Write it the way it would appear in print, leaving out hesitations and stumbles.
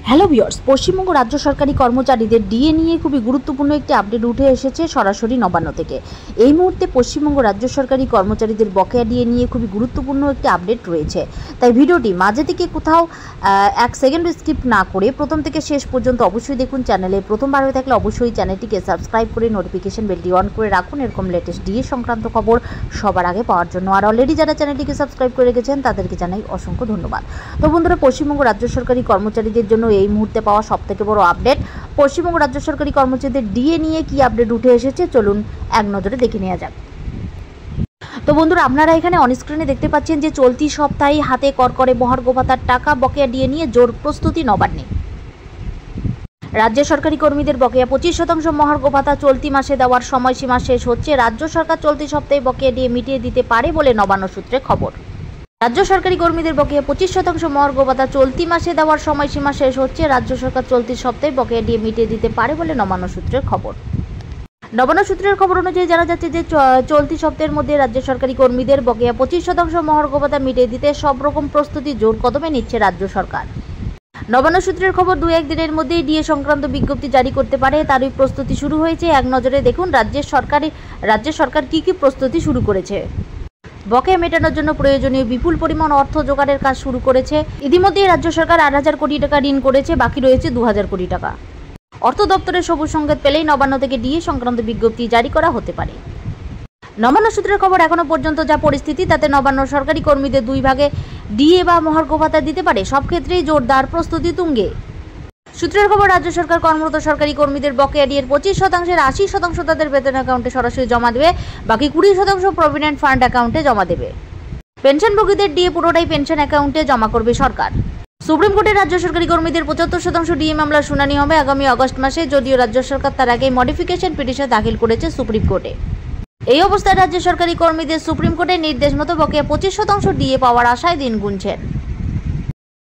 Hello viewers, Paschimbanga রাজ্য সরকারি কর্মচারীদের ডিএ নিয়ে খুবই গুরুত্বপূর্ণ একটি আপডেট উঠে এসেছে সরাসরি নবান্ন থেকে। এই মুহূর্তে পশ্চিমবঙ্গ রাজ্য সরকারি কর্মচারীদের বকেয়া ডিএ নিয়ে খুবই গুরুত্বপূর্ণ একটি আপডেট রয়েছে। তাই ভিডিওটি মাঝে থেকে কোথাও এক সেকেন্ড স্কিপ না করে প্রথম থেকে শেষ পর্যন্ত অবশ্যই দেখুন। চ্যানেলে প্রথমবার হয়ে থাকলে অবশ্যই চ্যানেলটিকে সাবস্ক্রাইব করে নোটিফিকেশন বেলটি অন করে রাখুন এরকম লেটেস্ট ডিএ সংক্রান্ত খবর সবার আগে পাওয়ার জন্য। আর অলরেডি যারা চ্যানেলটিকে সাবস্ক্রাইব করে রেখেছেন তাদেরকে জানাই অসংখ্য ধন্যবাদ। তো বন্ধুরা, পশ্চিমবঙ্গ রাজ্য সরকারি কর্মচারীদের জন্য এই মুহূর্তে পাওয়া সবথেকে বড় আপডেট, পশ্চিমবঙ্গ রাজ্য সরকারি কর্মচারীদের ডিএ নিয়ে কি আপডেট উঠে এসেছে চলুন এক নজরে দেখে নেওয়া যাক। তো বন্ধুরা, আপনারা এখানে অনস্ক্রিনে দেখতে পাচ্ছেন যে চলতি সপ্তাহে হাতে করকরে মহার্ঘ ভাতার টাকা বকেয়া ডিএ নিয়ে জোর প্রস্তুতি নবান্নে। রাজ্য সরকারি কর্মীদের বকেয়া 25% মহার্ঘ ভাতা চলতি মাসে দেওয়ার সময়সীমা শেষ হচ্ছে। রাজ্য সরকার চলতি সপ্তাহে বকেয়া ডিএ মিটিয়ে দিতে পারে বলে নবান্ন সূত্রে খবর। রাজ্য সরকারি কর্মীদের বকেয়া 25% মহার্ঘ ভাতা চলতি মাসে দেওয়ার সময়সীমা শেষ হচ্ছে। রাজ্য সরকার চলতি সপ্তাহে বকেয়া ডিএ মিটিয়ে দিতে পারে বলে নবান্ন সূত্রের খবর। নবান্ন সূত্রের খবর অনুযায়ী জানা যাচ্ছে যে চলতি সপ্তাহের মধ্যে রাজ্য সরকারি কর্মীদের বকেয়া 25% মহার্ঘ ভাতা মিটিয়ে দিতে সব রকম প্রস্তুতি জোর কদমে নিচ্ছে রাজ্য সরকার। নবান্ন সূত্রের খবর, 2-1 দিনের মধ্যেই ডিএ সংক্রান্ত বিজ্ঞপ্তি জারি করতে পারে, তারই প্রস্তুতি শুরু হয়েছে। এক নজরে দেখুন রাজ্য সরকার কি প্রস্তুতি শুরু করেছে। বকেয়া মেটানোর জন্য প্রয়োজনীয় বিপুল পরিমাণ অর্থ জোগাড়ের কাজ শুরু করেছে। ইতিমধ্যেই রাজ্য সরকার 8,000 কোটি টাকা ঋণ করেছে, বাকি রয়েছে 2,000 কোটি টাকা। অর্থ দপ্তরের সবুজ সংকেত পেলেই নবান্ন থেকে ডিএ সংক্রান্ত বিজ্ঞপ্তি জারি করা হতে পারে। নবান্ন সূত্রের খবর, এখনো পর্যন্ত যা পরিস্থিতি তাতে নবান্ন সরকারি কর্মীদের 2 ভাগে ডিএ বা মহার্ঘ ভাতা দিতে পারে। সব ক্ষেত্রেই জোরদার প্রস্তুতি তুঙ্গে। সূত্রের খবর, রাজ্য সরকার কর্মরত সরকারি কর্মীদের বকেয়া ডিএর 25%-এর 80% তাদের বেতন অ্যাকাউন্টে সরাসরি জমা দেবে, বাকি 20% প্রভিডেন্ট ফান্ড অ্যাকাউন্টে জমা দেবে। পেনশনভোগীদের ডিএ পুরোটাই পেনশন অ্যাকাউন্টে জমা করবে সরকার। সুপ্রিম কোর্টে রাজ্য সরকারি কর্মীদের 75% ডিএ মামলার শুনানি হবে আগামী আগস্ট মাসে, যদিও রাজ্য সরকার তার আগেই মডিফিকেশন পিটিশন দাখিল করেছে সুপ্রিম কোর্টে। এই অবস্থায় রাজ্য সরকারি কর্মীদের সুপ্রিম কোর্টের নির্দেশ মতো বকেয়া 25% ডিএ পাওয়ার আশায় দিন গুনছেন।